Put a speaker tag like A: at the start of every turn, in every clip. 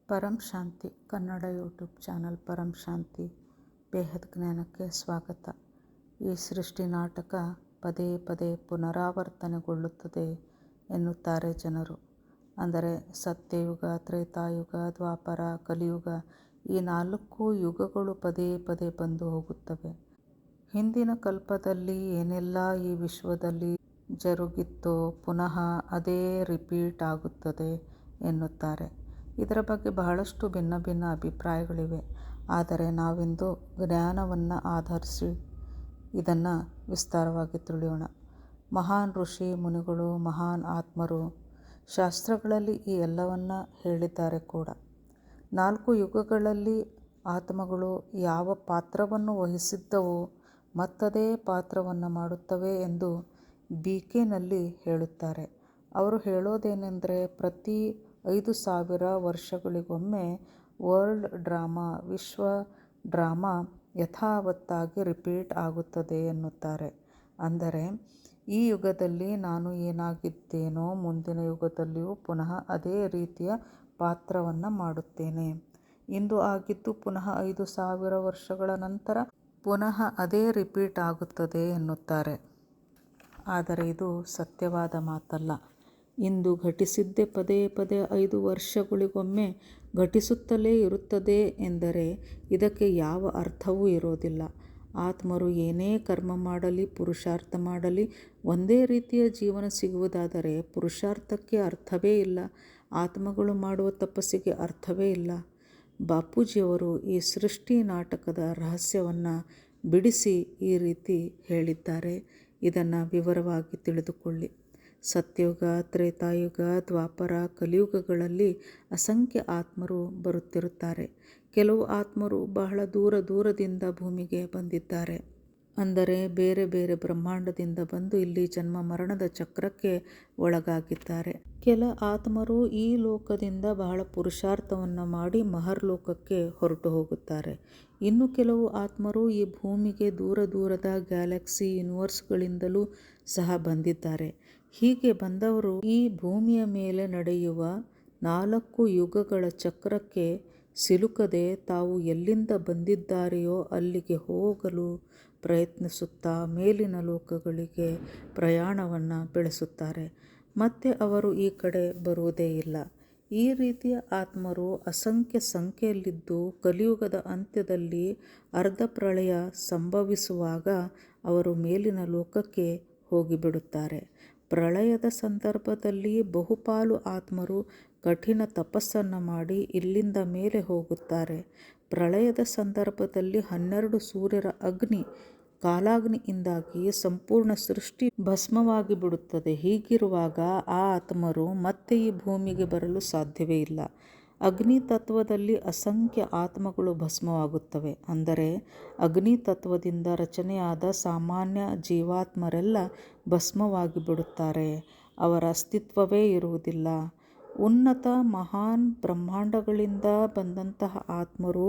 A: ಪರಂ ಶಾಂತಿ Kannada YouTube channel ಪರಂ ಶಾಂತಿ ಬೇಹದ್ ಜ್ಞಾನಕ್ಕೆ ಸ್ವಾಗತ. ಈ ಸೃಷ್ಟಿ ನಾಟಕ ಪದೇ ಪದೇ ಪುನರಾವರ್ತನೆಗೊಳ್ಳುತ್ತದೆ ಎನ್ನುತ್ತಾರೆ ಜನರು. ಅಂದರೆ ಸತ್ಯಯುಗ, ತ್ರೇತಾಯುಗ, ದ್ವಾಪರ, ಕಲಿಯುಗ ಈ 4 ಯುಗಗಳು ಪದೇ ಪದೇ ಬಂದು ಹೋಗುತ್ತವೆ. ಹಿಂದಿನ ಕಲ್ಪದಲ್ಲಿ ಏನೆಲ್ಲ ಈ ವಿಶ್ವದಲ್ಲಿ ಜರುಗಿತ್ತೋ ಪುನಃ ಅದೇ ರಿಪೀಟ್ ಆಗುತ್ತದೆ ಎನ್ನುತ್ತಾರೆ. ಇದರ ಬಗ್ಗೆ ಬಹಳಷ್ಟು ಭಿನ್ನ ಭಿನ್ನ ಅಭಿಪ್ರಾಯಗಳಿವೆ. ಆದರೆ ನಾವಿಂದು ಜ್ಞಾನವನ್ನು ಆಧರಿಸಿ ಇದನ್ನು ವಿಸ್ತಾರವಾಗಿ ತಿಳಿಯೋಣ. ಮಹಾನ್ ಋಷಿ ಮುನಿಗಳು, ಮಹಾನ್ ಆತ್ಮರು ಶಾಸ್ತ್ರಗಳಲ್ಲಿ ಈ ಎಲ್ಲವನ್ನ ಹೇಳಿದ್ದಾರೆ ಕೂಡ. 4 ಯುಗಗಳಲ್ಲಿ ಆತ್ಮಗಳು ಯಾವ ಪಾತ್ರವನ್ನು ವಹಿಸಿದ್ದವೋ ಮತ್ತದೇ ಪಾತ್ರವನ್ನು ಮಾಡುತ್ತವೆ ಎಂದು BKನಲ್ಲಿ ಹೇಳುತ್ತಾರೆ. ಅವರು ಹೇಳೋದೇನೆಂದರೆ, ಪ್ರತಿ 5000 ವರ್ಷಗಳಿಗೊಮ್ಮೆ ವರ್ಲ್ಡ್ ಡ್ರಾಮಾ, ವಿಶ್ವ ಡ್ರಾಮಾ ಯಥಾವತ್ತಾಗಿ ರಿಪೀಟ್ ಆಗುತ್ತದೆ ಎನ್ನುತ್ತಾರೆ. ಅಂದರೆ ಈ ಯುಗದಲ್ಲಿ ನಾನು ಏನಾಗಿದ್ದೇನೋ ಮುಂದಿನ ಯುಗದಲ್ಲಿಯೂ ಪುನಃ ಅದೇ ರೀತಿಯ ಪಾತ್ರವನ್ನು ಮಾಡುತ್ತೇನೆ. ಇಂದು ಆಗಿದ್ದು ಪುನಃ 5000 ವರ್ಷಗಳ ನಂತರ ಪುನಃ ಅದೇ ರಿಪೀಟ್ ಆಗುತ್ತದೆ ಎನ್ನುತ್ತಾರೆ. ಆದರೆ ಇದು ಸತ್ಯವಾದ ಮಾತಲ್ಲ. ಇಂದು ಘಟಿಸಿದ್ದೇ ಪದೇ ಪದೇ 5 ವರ್ಷಗಳಿಗೊಮ್ಮೆ ಘಟಿಸುತ್ತಲೇ ಇರುತ್ತದೆ ಎಂದರೆ ಇದಕ್ಕೆ ಯಾವ ಅರ್ಥವೂ ಇರೋದಿಲ್ಲ. ಆತ್ಮರು ಏನೇ ಕರ್ಮ ಮಾಡಲಿ, ಪುರುಷಾರ್ಥ ಮಾಡಲಿ, ಒಂದೇ ರೀತಿಯ ಜೀವನ ಸಿಗುವುದಾದರೆ ಪುರುಷಾರ್ಥಕ್ಕೆ ಅರ್ಥವೇ ಇಲ್ಲ. ಆತ್ಮಗಳು ಮಾಡುವ ತಪಸ್ಸಿಗೆ ಅರ್ಥವೇ ಇಲ್ಲ. ಬಾಪೂಜಿಯವರು ಈ ಸೃಷ್ಟಿ ನಾಟಕದ ರಹಸ್ಯವನ್ನು ಬಿಡಿಸಿ ಈ ರೀತಿ ಹೇಳಿದ್ದಾರೆ. ಇದನ್ನು ವಿವರವಾಗಿ ತಿಳಿದುಕೊಳ್ಳಿ. ಸತ್ಯಯುಗ, ತ್ರೇತಾಯುಗ, ದ್ವಾಪರ, ಕಲಿಯುಗಗಳಲ್ಲಿ ಅಸಂಖ್ಯ ಆತ್ಮರು ಬರುತ್ತಿರುತ್ತಾರೆ. ಕೆಲವು ಆತ್ಮರು ಬಹಳ ದೂರದಿಂದ ಭೂಮಿಗೆ ಬಂದಿದ್ದಾರೆ. ಅಂದರೆ ಬೇರೆ ಬೇರೆ ಬ್ರಹ್ಮಾಂಡದಿಂದ ಬಂದು ಇಲ್ಲಿ ಜನ್ಮ ಮರಣದ ಚಕ್ರಕ್ಕೆ ಒಳಗಾಗಿದ್ದಾರೆ. ಕೆಲ ಆತ್ಮರು ಈ ಲೋಕದಿಂದ ಬಹಳ ಪುರುಷಾರ್ಥವನ್ನು ಮಾಡಿ ಮಹರ್ಲೋಕಕ್ಕೆ ಹೊರಟು ಹೋಗುತ್ತಾರೆ. ಇನ್ನು ಕೆಲವು ಆತ್ಮರು ಈ ಭೂಮಿಗೆ ದೂರದ ಗ್ಯಾಲಕ್ಸಿ, ಯೂನಿವರ್ಸ್ಗಳಿಂದಲೂ ಸಹ ಬಂದಿದ್ದಾರೆ. ಹೀಗೆ ಬಂದವರು ಈ ಭೂಮಿಯ ಮೇಲೆ ನಡೆಯುವ 4 ಯುಗಗಳ ಚಕ್ರಕ್ಕೆ ಸಿಲುಕದೆ ತಾವು ಎಲ್ಲಿಂದ ಬಂದಿದ್ದಾರೆಯೋ ಅಲ್ಲಿಗೆ ಹೋಗಲು ಪ್ರಯತ್ನಿಸುತ್ತಾ ಮೇಲಿನ ಲೋಕಗಳಿಗೆ ಪ್ರಯಾಣವನ್ನು ಬೆಳೆಸುತ್ತಾರೆ. ಮತ್ತೆ ಅವರು ಈ ಕಡೆ ಬರುವುದೇ ಇಲ್ಲ. ಈ ರೀತಿಯ ಆತ್ಮರು ಅಸಂಖ್ಯ ಸಂಖ್ಯೆಯಲ್ಲಿದ್ದು ಕಲಿಯುಗದ ಅಂತ್ಯದಲ್ಲಿ ಅರ್ಧ ಪ್ರಳಯ ಸಂಭವಿಸುವಾಗ ಅವರು ಮೇಲಿನ ಲೋಕಕ್ಕೆ ಹೋಗಿಬಿಡುತ್ತಾರೆ. ಪ್ರಳಯದ ಸಂದರ್ಭದಲ್ಲಿ ಬಹುಪಾಲು ಆತ್ಮರು ಕಠಿಣ ತಪಸ್ಸನ್ನು ಮಾಡಿ ಇಲ್ಲಿಂದ ಮೇಲೆ ಹೋಗುತ್ತಾರೆ. ಪ್ರಳಯದ ಸಂದರ್ಭದಲ್ಲಿ 12 ಸೂರ್ಯರ ಅಗ್ನಿ, ಕಾಲಾಗ್ನಿಯಿಂದಾಗಿ ಸಂಪೂರ್ಣ ಸೃಷ್ಟಿ ಭಸ್ಮವಾಗಿ ಬಿಡುತ್ತದೆ. ಹೀಗಿರುವಾಗ ಆ ಆತ್ಮರು ಮತ್ತೆ ಈ ಭೂಮಿಗೆ ಬರಲು ಸಾಧ್ಯವೇ ಇಲ್ಲ. ಅಗ್ನಿ ತತ್ವದಲ್ಲಿ ಅಸಂಖ್ಯ ಆತ್ಮಗಳು ಭಸ್ಮವಾಗುತ್ತವೆ. ಅಂದರೆ ಅಗ್ನಿ ತತ್ವದಿಂದ ರಚನೆಯಾದ ಸಾಮಾನ್ಯ ಜೀವಾತ್ಮರೆಲ್ಲ ಭಸ್ಮವಾಗಿ ಬಿಡುತ್ತಾರೆ. ಅವರ ಅಸ್ತಿತ್ವವೇ ಇರುವುದಿಲ್ಲ. ಉನ್ನತ ಮಹಾನ್ ಬ್ರಹ್ಮಾಂಡಗಳಿಂದ ಬಂದಂತಹ ಆತ್ಮರು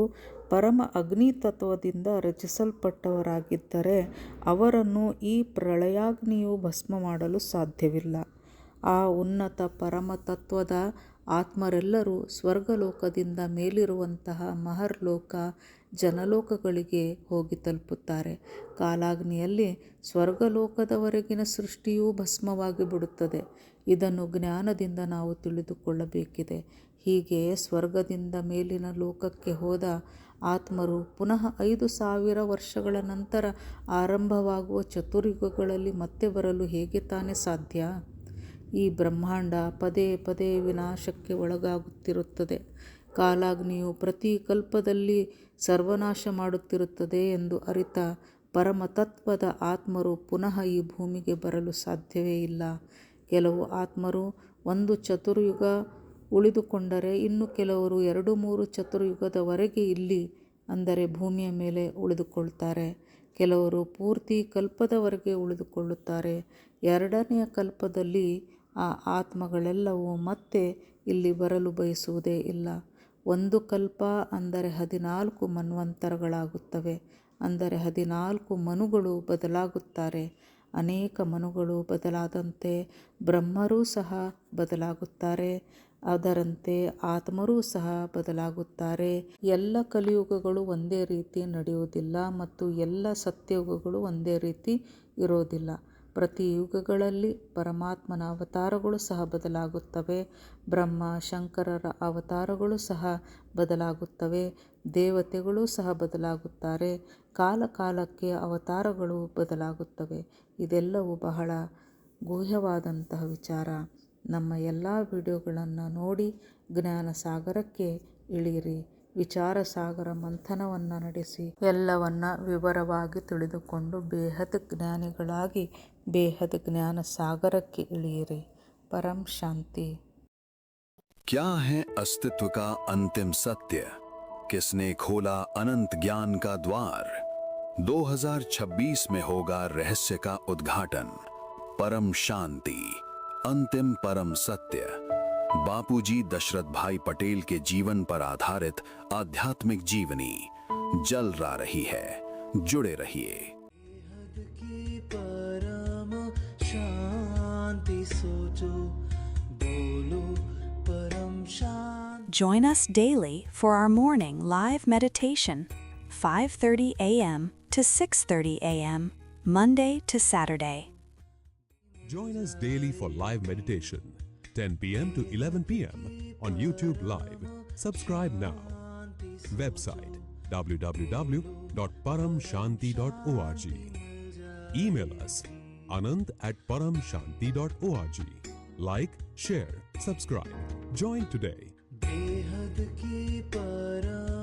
A: ಪರಮ ಅಗ್ನಿ ತತ್ವದಿಂದ ರಚಿಸಲ್ಪಟ್ಟವರಾಗಿದ್ದರೆ ಅವರನ್ನು ಈ ಪ್ರಳಯಾಗ್ನಿಯು ಭಸ್ಮ ಮಾಡಲು ಸಾಧ್ಯವಿಲ್ಲ. ಆ ಉನ್ನತ ಪರಮ ತತ್ವದ ಆತ್ಮರೆಲ್ಲರೂ ಸ್ವರ್ಗಲೋಕದಿಂದ ಮೇಲಿರುವಂತಹ ಮಹರ್ಲೋಕ, ಜನಲೋಕಗಳಿಗೆ ಹೋಗಿ ತಲುಪುತ್ತಾರೆ. ಕಾಲಾಗ್ನಿಯಲ್ಲಿ ಸ್ವರ್ಗಲೋಕದವರೆಗಿನ ಸೃಷ್ಟಿಯೂ ಭಸ್ಮವಾಗಿ ಬಿಡುತ್ತದೆ. ಇದನ್ನು ಜ್ಞಾನದಿಂದ ನಾವು ತಿಳಿದುಕೊಳ್ಳಬೇಕಿದೆ. ಹೀಗೆ ಸ್ವರ್ಗದಿಂದ ಮೇಲಿನ ಲೋಕಕ್ಕೆ ಹೋದ ಆತ್ಮರು ಪುನಃ 5000 ವರ್ಷಗಳ ನಂತರ ಆರಂಭವಾಗುವ ಚತುರ್ಯುಗಗಳಲ್ಲಿ ಮತ್ತೆ ಬರಲು ಹೇಗೆ ತಾನೇ ಸಾಧ್ಯ? ಈ ಬ್ರಹ್ಮಾಂಡ ಪದೇ ಪದೇ ವಿನಾಶಕ್ಕೆ ಒಳಗಾಗುತ್ತಿರುತ್ತದೆ. ಕಾಲಾಗ್ನಿಯು ಪ್ರತಿ ಕಲ್ಪದಲ್ಲಿ ಸರ್ವನಾಶ ಮಾಡುತ್ತಿರುತ್ತದೆ ಎಂದು ಅರಿತ ಪರಮತತ್ವದ ಆತ್ಮರು ಪುನಃ ಈ ಭೂಮಿಗೆ ಬರಲು ಸಾಧ್ಯವೇ ಇಲ್ಲ. ಕೆಲವು ಆತ್ಮರು 1 ಚತುರ್ಯುಗ ಉಳಿದುಕೊಂಡರೆ ಇನ್ನು ಕೆಲವರು 2-3 ಚತುರ್ಯುಗದವರೆಗೆ ಇಲ್ಲಿ ಅಂದರೆ ಭೂಮಿಯ ಮೇಲೆ ಉಳಿದುಕೊಳ್ತಾರೆ. ಕೆಲವರು ಪೂರ್ತಿ ಕಲ್ಪದವರೆಗೆ ಉಳಿದುಕೊಳ್ಳುತ್ತಾರೆ. 2ನೆಯ ಕಲ್ಪದಲ್ಲಿ ಆ ಆತ್ಮಗಳೆಲ್ಲವೂ ಮತ್ತೆ ಇಲ್ಲಿ ಬರಲು ಬಯಸುವುದೇ ಇಲ್ಲ. 1 ಕಲ್ಪ ಅಂದರೆ 14 ಮನ್ವಂತರಗಳಾಗುತ್ತವೆ. ಅಂದರೆ 14 ಮನುಗಳು ಬದಲಾಗುತ್ತಾರೆ. ಅನೇಕ ಮನುಗಳು ಬದಲಾದಂತೆ ಬ್ರಹ್ಮರೂ ಸಹ ಬದಲಾಗುತ್ತಾರೆ. ಅದರಂತೆ ಆತ್ಮರೂ ಸಹ ಬದಲಾಗುತ್ತಾರೆ. ಎಲ್ಲ ಕಲಿಯುಗಗಳು ಒಂದೇ ರೀತಿ ನಡೆಯುವುದಿಲ್ಲ ಮತ್ತು ಎಲ್ಲ ಸತ್ಯಯುಗಗಳು ಒಂದೇ ರೀತಿ ಇರೋದಿಲ್ಲ. ಪ್ರತಿ ಯುಗಗಳಲ್ಲಿ ಪರಮಾತ್ಮನ ಅವತಾರಗಳು ಸಹ ಬದಲಾಗುತ್ತವೆ. ಬ್ರಹ್ಮ ಶಂಕರರ ಅವತಾರಗಳು ಸಹ ಬದಲಾಗುತ್ತವೆ. ದೇವತೆಗಳು ಸಹ ಬದಲಾಗುತ್ತಾರೆ. ಕಾಲ ಕಾಲಕ್ಕೆ ಅವತಾರಗಳು ಬದಲಾಗುತ್ತವೆ. ಇದೆಲ್ಲವೂ ಬಹಳ ಗುಹ್ಯವಾದಂತಹ ವಿಚಾರ. ನಮ್ಮ ಎಲ್ಲ ವಿಡಿಯೋಗಳನ್ನು ನೋಡಿ ಜ್ಞಾನ ಸಾಗರಕ್ಕೆ ಇಳಿಯಿರಿ. ವಿಚಾರ ಸಾಗರ ಮಂಥನವನ್ನು ನಡೆಸಿ ಎಲ್ಲವನ್ನ ವಿವರವಾಗಿ ತಿಳಿದುಕೊಂಡು ಬೇಹದ್ ಜ್ಞಾನಿಗಳಾಗಿ ಬೇಹದ್ ಜ್ಞಾನ ಸಾಗರಕ್ಕೆ ಇಳಿಯಿರಿ. परम शांति।
B: क्या है अस्तित्व का अंतिम सत्य? किसने खोला अनंत ज्ञान का द्वार? 2026 में होगा रहस्य का उद्घाटन। परम शांति, अंतिम परम सत्य। बापूजी दशरथ भाई पटेल के जीवन पर आधारित आध्यात्मिक जीवनी जल रा रही है। जुड़े रहिए।
C: परम शांति सोचो, बोलो परम शांति।
D: Join us daily for our morning live meditation, 5:30 a.m. to 6:30 a.m., Monday to Saturday.
E: Join us daily for live meditation, 10 p.m. to 11 p.m. on YouTube Live. Subscribe now. Website www.paramshanti.org. Email us anand@paramshanti.org. Like, share, subscribe. Join today.
C: बेहद की परम